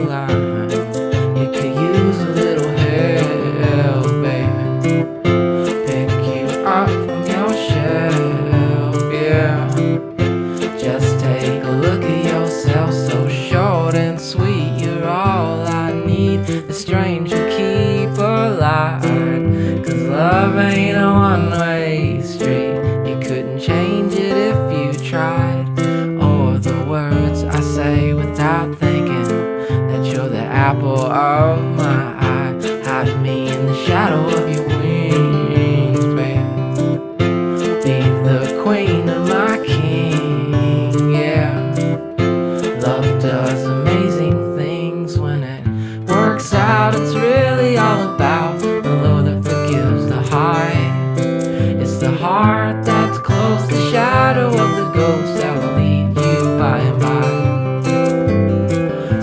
line. You could use a little help, baby. Pick you up from your shelf, yeah. Just take a look at yourself, so short and sweet. You're all I need, the strange you keep alive. 'Cause love ain't a one-way street. You couldn't change it if you tried. Or the words I say without thinking, that you're the apple of my eye. Hide me in the shadow of your wings, baby. Be the queen of my king, yeah. Love does amazing things when it works out. It's really all about the love that forgives the height. It's the heart that's close, the shadow of the ghost that will lead you by and by.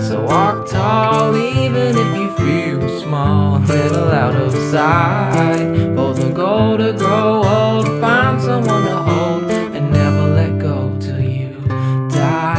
So walk tall even if you feel small, a little out of sight. For the goal to grow old, find someone to hold, and never let go till you die.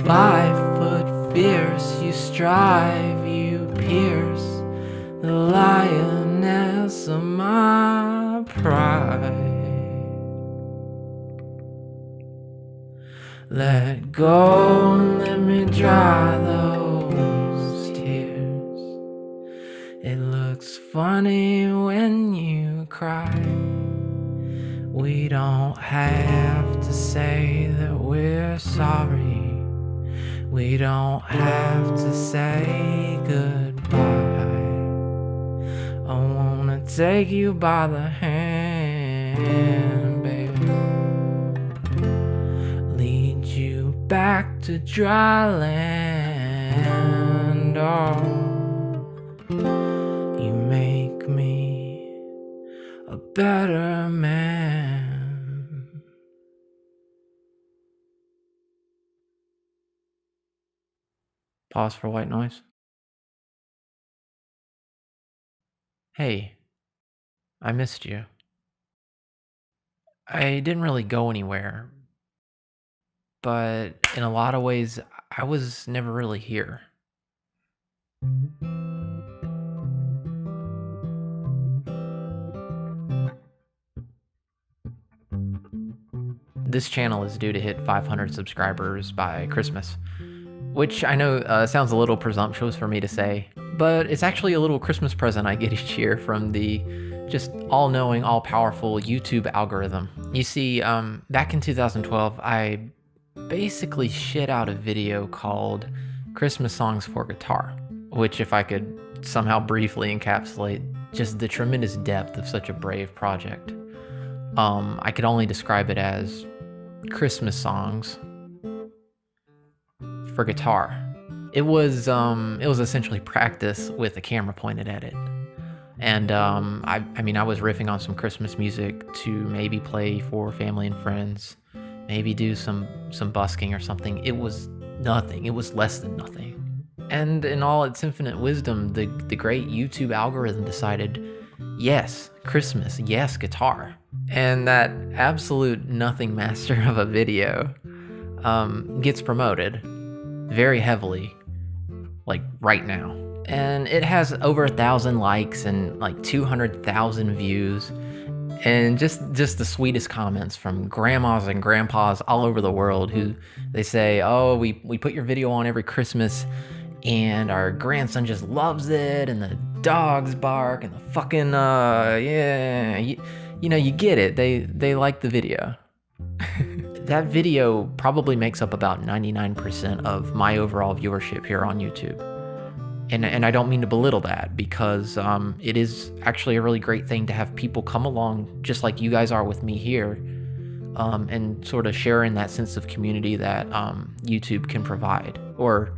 5 foot fierce, you strive, you pierce the lioness of my pride. Let go and let me dry those tears. It looks funny when you cry. We don't have to say that we're sorry. We don't have to say goodbye. I wanna take you by the hand, baby. Lead you back to dry land. Oh, you make me a better man. Pause for white noise. Hey, I missed you. I didn't really go anywhere, but in a lot of ways, I was never really here. This channel is due to hit 500 subscribers by Christmas, which I know sounds a little presumptuous for me to say, but it's actually a little Christmas present I get each year from the just all-knowing, all-powerful YouTube algorithm. You see, back in 2012, I basically shit out a video called Christmas Songs for Guitar, which, if I could somehow briefly encapsulate just the tremendous depth of such a brave project, I could only describe it as Christmas songs for guitar. It was essentially practice with a camera pointed at it. And I mean, I was riffing on some Christmas music to maybe play for family and friends, maybe do some busking or something. It was nothing. It was less than nothing. And in all its infinite wisdom, the great YouTube algorithm decided, yes, Christmas, yes, guitar. And that absolute nothing master of a video gets promoted very heavily, like right now. And it has over 1,000 likes and like 200,000 views, and just the sweetest comments from grandmas and grandpas all over the world who they say, oh, we put your video on every Christmas and our grandson just loves it, and the dogs bark and the fucking yeah, you know, you get it. They like the video. That video probably makes up about 99% of my overall viewership here on YouTube. And I don't mean to belittle that, because it is actually a really great thing to have people come along, just like you guys are with me here, and sort of sharing that sense of community that YouTube can provide, or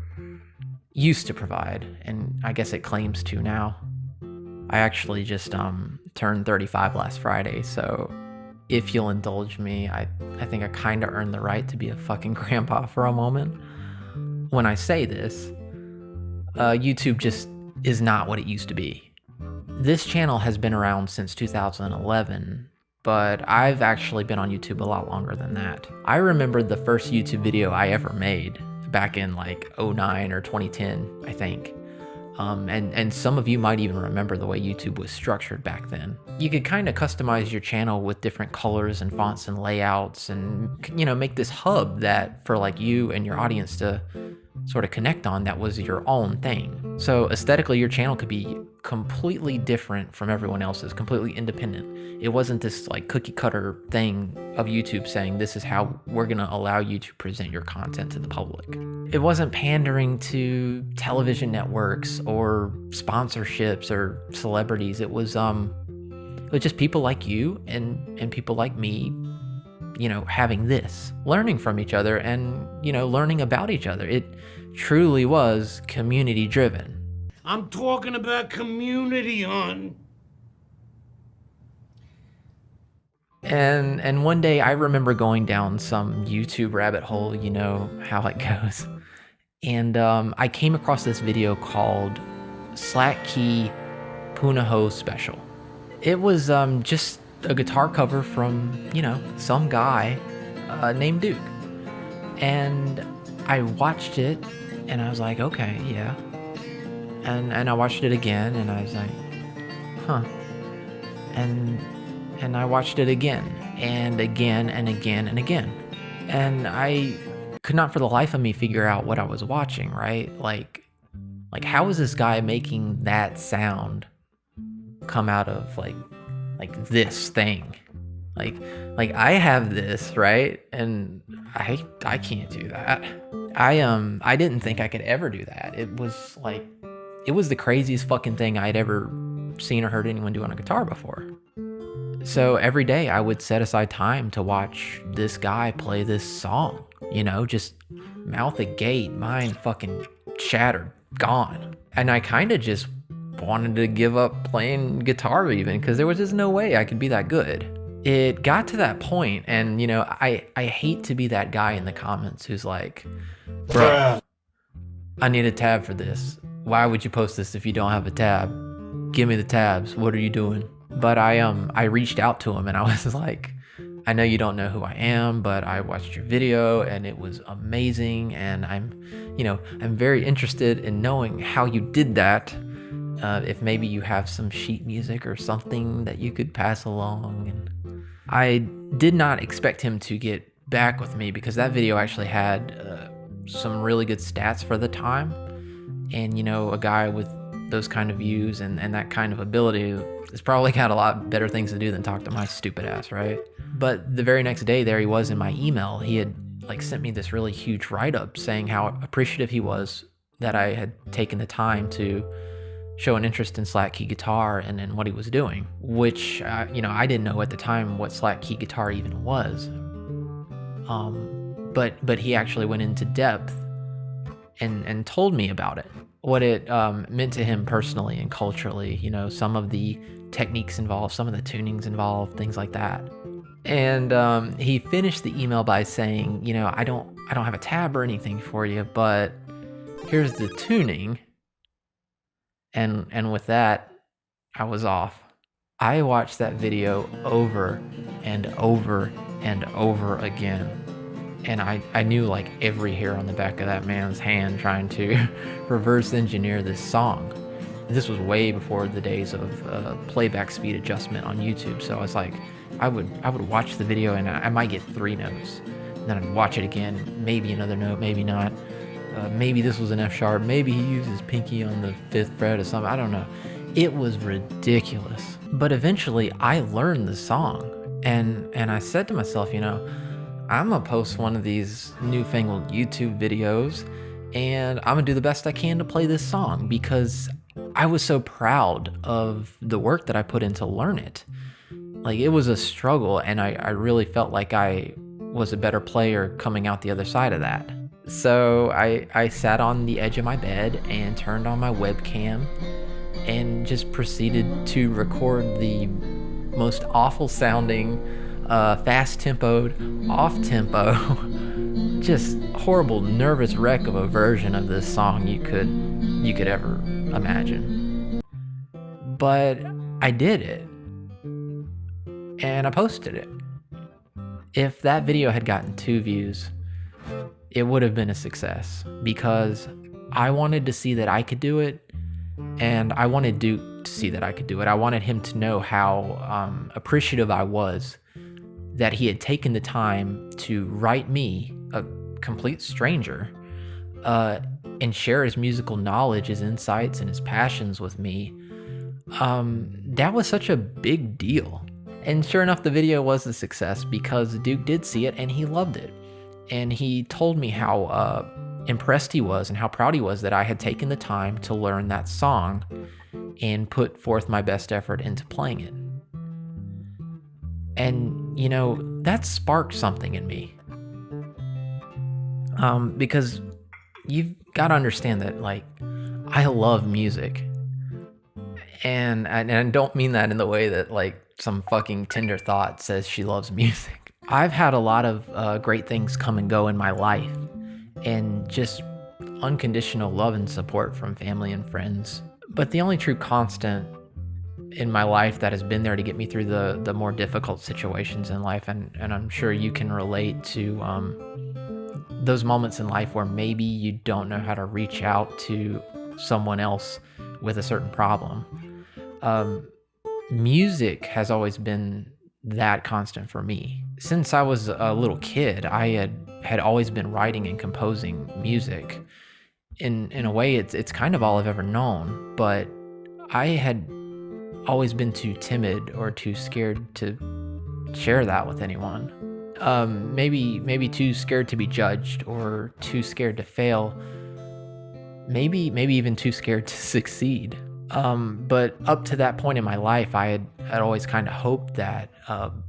used to provide, and I guess it claims to now. I actually just turned 35 last Friday, so if you'll indulge me, I think I kind of earned the right to be a fucking grandpa for a moment. When I say this, YouTube just is not what it used to be. This channel has been around since 2011, but I've actually been on YouTube a lot longer than that. I remember the first YouTube video I ever made back in like 09 or 2010, I think. And some of you might even remember the way YouTube was structured back then. You could kind of customize your channel with different colors and fonts and layouts and, you know, make this hub that for like you and your audience to sort of connect on that was your own thing. So aesthetically, your channel could be completely different from everyone else's, completely independent. It wasn't this like cookie cutter thing of YouTube saying this is how we're gonna allow you to present your content to the public. It wasn't pandering to television networks or sponsorships or celebrities. It was just people like you and people like me, you know, having this, learning from each other and, you know, learning about each other. It truly was community driven. I'm talking about community, hon. And one day I remember going down some YouTube rabbit hole, you know how it goes. And I came across this video called Slack Key Punahou Special. It was just a guitar cover from, you know, some guy named Duke. And I watched it and I was like, okay, yeah. And I watched it again and I was like, huh. And I watched it again and again and again and again. And I could not for the life of me figure out what I was watching, right? Like how is this guy making that sound come out of like this thing? Like I have this, right? And I can't do that. I didn't think I could ever do that. It was the craziest fucking thing I'd ever seen or heard anyone do on a guitar before. So every day I would set aside time to watch this guy play this song, you know, just mouth agape, mind fucking shattered, gone. And I kind of just wanted to give up playing guitar even, because there was just no way I could be that good. It got to that point, and you know, I hate to be that guy in the comments who's like, bruh, I need a tab for this. Why would you post this if you don't have a tab? Give me the tabs. What are you doing? But I reached out to him and I was like, I know you don't know who I am, but I watched your video and it was amazing, and I'm very interested in knowing how you did that. If maybe you have some sheet music or something that you could pass along. And I did not expect him to get back with me, because that video actually had some really good stats for the time. And, you know, a guy with those kind of views and that kind of ability has probably got a lot better things to do than talk to my stupid ass, right? But the very next day, there he was in my email. He had like sent me this really huge write-up saying how appreciative he was that I had taken the time to show an interest in Slack Key guitar and what he was doing, which, I didn't know at the time what Slack Key guitar even was. But he actually went into depth and told me about it, what it meant to him personally and culturally, you know, some of the techniques involved, some of the tunings involved, things like that. And he finished the email by saying, you know, I don't have a tab or anything for you, but here's the tuning. And with that, I was off. I watched that video over and over and over again. And I knew like every hair on the back of that man's hand trying to reverse engineer this song. This was way before the days of playback speed adjustment on YouTube. So I was like, I would watch the video and I might get 3 notes. And then I'd watch it again, maybe another note, maybe not. Maybe this was an F sharp. Maybe he used his pinky on the 5th fret or something. I don't know. It was ridiculous. But eventually I learned the song, and I said to myself, you know, I'm gonna post one of these newfangled YouTube videos and I'm gonna do the best I can to play this song, because I was so proud of the work that I put in to learn it. Like, it was a struggle, and I really felt like I was a better player coming out the other side of that. So I sat on the edge of my bed and turned on my webcam and just proceeded to record the most awful sounding, fast tempoed, off tempo, just horrible, nervous wreck of a version of this song you could ever imagine. But I did it, and I posted it. If that video had gotten 2 views, it would have been a success, because I wanted to see that I could do it, and I wanted Duke to see that I could do it. I wanted him to know how appreciative I was that he had taken the time to write me, a complete stranger, and share his musical knowledge, his insights, and his passions with me. That was such a big deal. And sure enough, the video was a success, because Duke did see it and he loved it. And he told me how impressed he was and how proud he was that I had taken the time to learn that song and put forth my best effort into playing it. And, that sparked something in me. Because you've got to understand that, like, I love music. And I don't mean that in the way that, like, some fucking Tinder thought says she loves music. I've had a lot of great things come and go in my life, and just unconditional love and support from family and friends. But the only true constant in my life that has been there to get me through the more difficult situations in life, and I'm sure you can relate to those moments in life where maybe you don't know how to reach out to someone else with a certain problem. Music has always been that constant for me. Since I was a little kid, I had always been writing and composing music. In a way, it's kind of all I've ever known, but I had always been too timid or too scared to share that with anyone. Maybe too scared to be judged, or too scared to fail. Maybe even too scared to succeed. But up to that point in my life, I had always kind of hoped that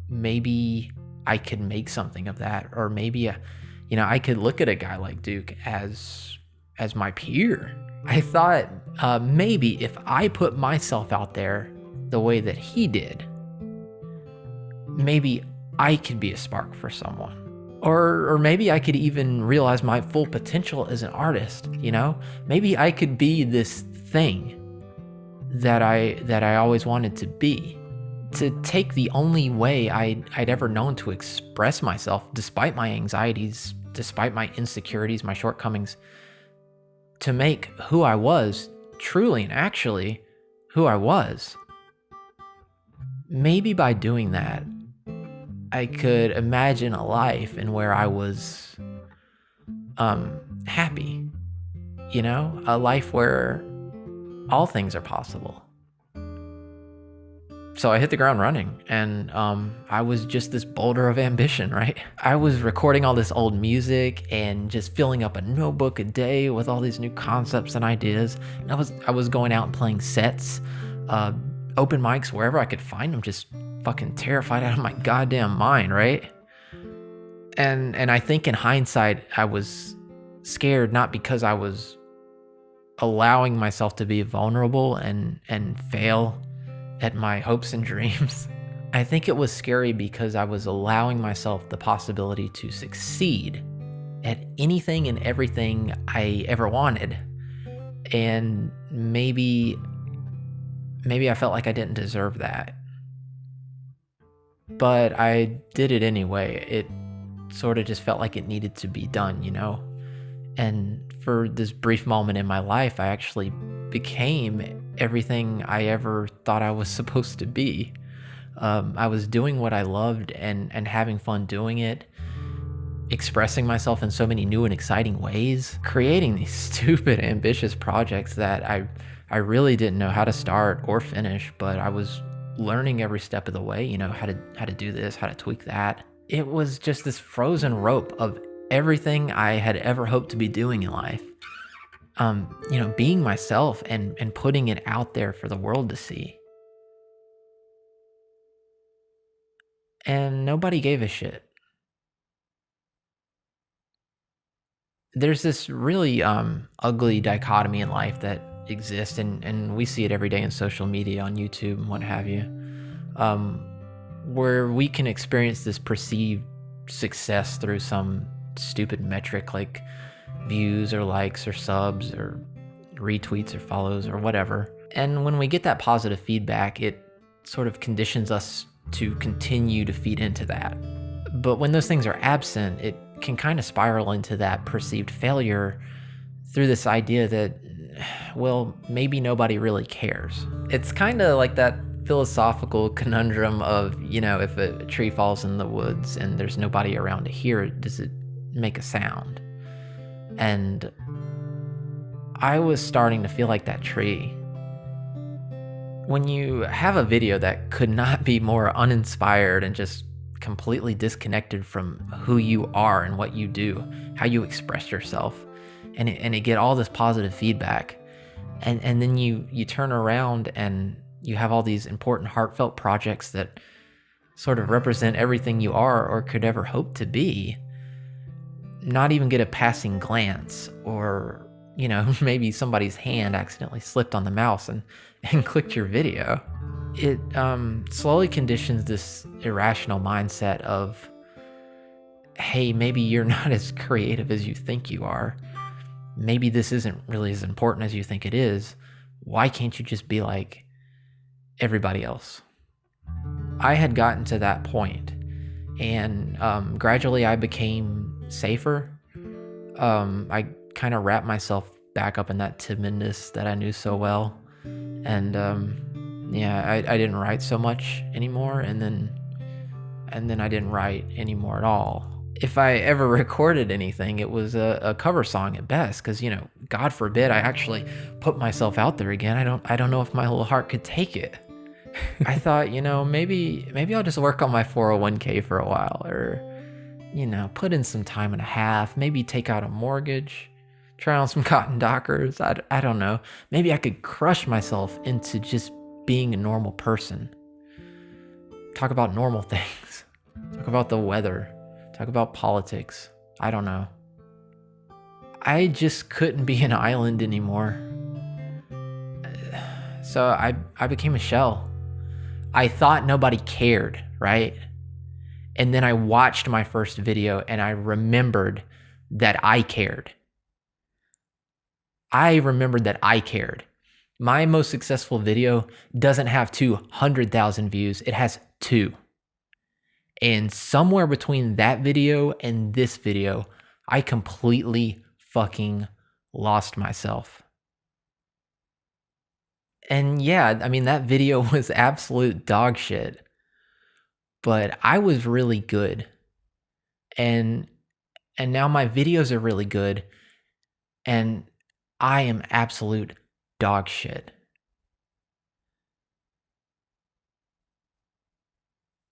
maybe I could make something of that, or maybe I could look at a guy like Duke as my peer. I thought maybe if I put myself out there the way that he did, maybe I could be a spark for someone. Or maybe I could even realize my full potential as an artist, Maybe I could be this thing that I always wanted to be. To take the only way I'd ever known to express myself, despite my anxieties, despite my insecurities, my shortcomings, to make who I was truly and actually who I was. Maybe by doing that, I could imagine a life in where I was happy, a life where all things are possible. So I hit the ground running, and I was just this boulder of ambition, right? I was recording all this old music and just filling up a notebook a day with all these new concepts and ideas. And I was going out and playing sets, open mics, wherever I could find them, just fucking terrified out of my goddamn mind, right? And I think in hindsight, I was scared not because I was allowing myself to be vulnerable and fail at my hopes and dreams. I think it was scary because I was allowing myself the possibility to succeed at anything and everything I ever wanted. And maybe I felt like I didn't deserve that. But I did it anyway. It sort of just felt like it needed to be done, And for this brief moment in my life, I actually became everything I ever thought I was supposed to be. I was doing what I loved and having fun doing it, expressing myself in so many new and exciting ways, creating these stupid, ambitious projects that I really didn't know how to start or finish, but I was learning every step of the way, how to do this, how to tweak that. It was just this frozen rope of everything I had ever hoped to be doing in life. Being myself and putting it out there for the world to see. and nobody gave a shit. There's this really ugly dichotomy in life that exists, and we see it every day in social media, on YouTube and what have you, um, where we can experience this perceived success through some stupid metric like views or likes or subs or retweets or follows or whatever. And when we get that positive feedback, it sort of conditions us to continue to feed into that. But when those things are absent, it can kind of spiral into that perceived failure through this idea that, well, maybe nobody really cares. It's kind of like that philosophical conundrum of, if a tree falls in the woods and there's nobody around to hear it, does it make a sound? And I was starting to feel like that tree. When you have a video that could not be more uninspired and just completely disconnected from who you are and what you do, how you express yourself, and you get all this positive feedback, and then you turn around and you have all these important heartfelt projects that sort of represent everything you are or could ever hope to be, not even get a passing glance, or maybe somebody's hand accidentally slipped on the mouse and clicked your video. It slowly conditions this irrational mindset of, hey, maybe you're not as creative as you think you are. Maybe this isn't really as important as you think it is. Why can't you just be like everybody else? I had gotten to that point, and gradually I became safer. I kind of wrapped myself back up in that timidness that I knew so well. And I didn't write so much anymore, and then I didn't write anymore at all. If I ever recorded anything, it was a cover song at best, because God forbid I actually put myself out there again. I don't know if my little heart could take it. I thought, maybe I'll just work on my 401k for a while, or put in some time and a half, maybe take out a mortgage, try on some cotton dockers. I don't know. Maybe I could crush myself into just being a normal person. Talk about normal things. Talk about the weather. Talk about politics. I don't know. I just couldn't be an island anymore. So I became a shell. I thought nobody cared, right? And then I watched my first video and I remembered that I cared. I remembered that I cared. My most successful video doesn't have 200,000 views. It has 2. And somewhere between that video and this video, I completely fucking lost myself. And yeah, that video was absolute dog shit. But I was really good. And now my videos are really good. And I am absolute dog shit.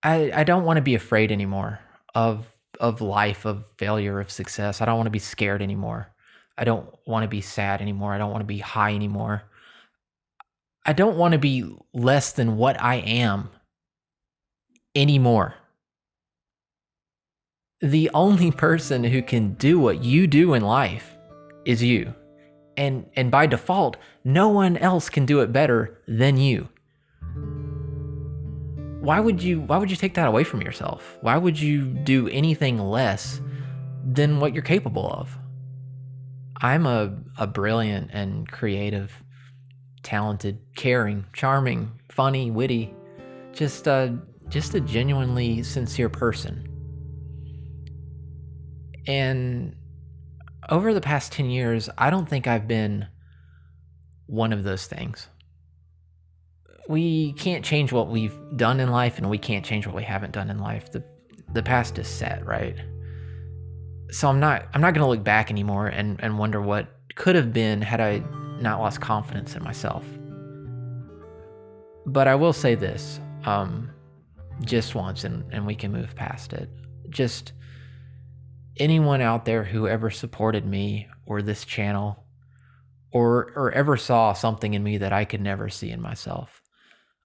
I don't want to be afraid anymore of life, of failure, of success. I don't want to be scared anymore. I don't want to be sad anymore. I don't want to be high anymore. I don't want to be less than what I am anymore. The only person who can do what you do in life is you. And by default, no one else can do it better than you. Why would you take that away from yourself? Why would you do anything less than what you're capable of? I'm a brilliant and creative, talented, caring, charming, funny, witty, just a genuinely sincere person. And over the past 10 years, I don't think I've been one of those things. We can't change what we've done in life, and we can't change what we haven't done in life. The past is set, right? So I'm not going to look back anymore and wonder what could have been had I not lost confidence in myself. But I will say this, just once, and we can move past it. Just anyone out there who ever supported me or this channel, or ever saw something in me that I could never see in myself,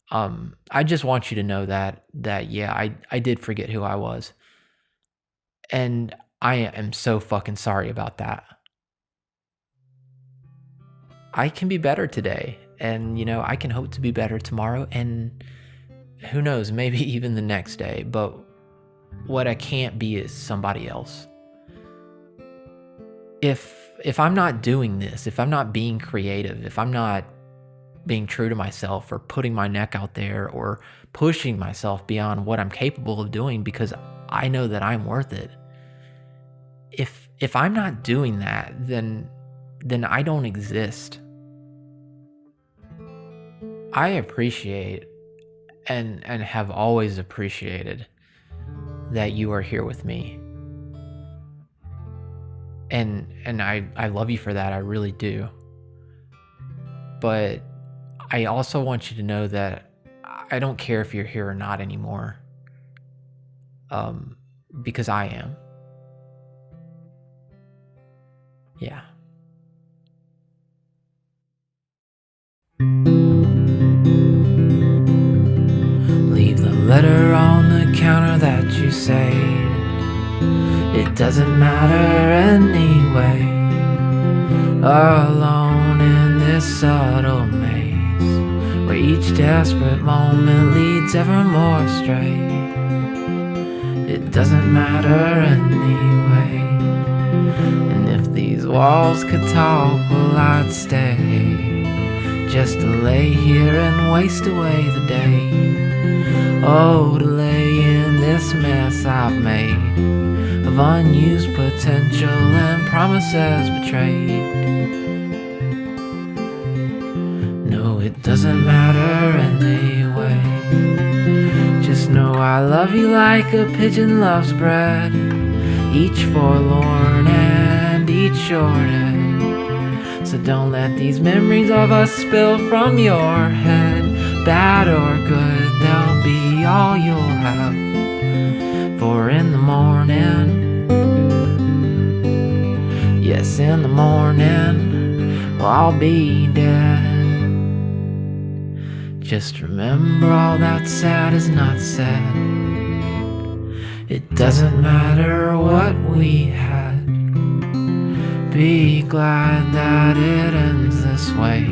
I just want you to know that yeah, I did forget who I was, and I am so fucking sorry about that. I can be better today, and I can hope to be better tomorrow, and who knows, maybe even the next day. But what I can't be is somebody else. If I'm not doing this, if I'm not being creative, if I'm not being true to myself or putting my neck out there or pushing myself beyond what I'm capable of doing because I know that I'm worth it. If I'm not doing that, then I don't exist. I appreciate and have always appreciated that you are here with me. And I love you for that. I really do. But I also want you to know that I don't care if you're here or not anymore. Um because I am. Yeah. Leave the letter on the counter that you saved. It doesn't matter anyway. Alone in this subtle maze, where each desperate moment leads ever more astray. It doesn't matter anyway. And if these walls could talk, well, I'd stay, just to lay here and waste away the day. Oh, to lay in this mess I've made of unused potential and promises betrayed. No, it doesn't matter anyway. Just know I love you like a pigeon loves bread, each forlorn and each shorted. So don't let these memories of us spill from your head. Bad or good, they'll be all you'll have. For in the morning, yes, in the morning, well, I'll be dead. Just remember, all that's sad is not sad. It doesn't matter what we had. Be glad that it ends this way.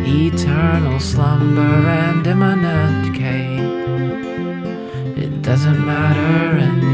Eternal slumber and imminent decay. It doesn't matter anyway.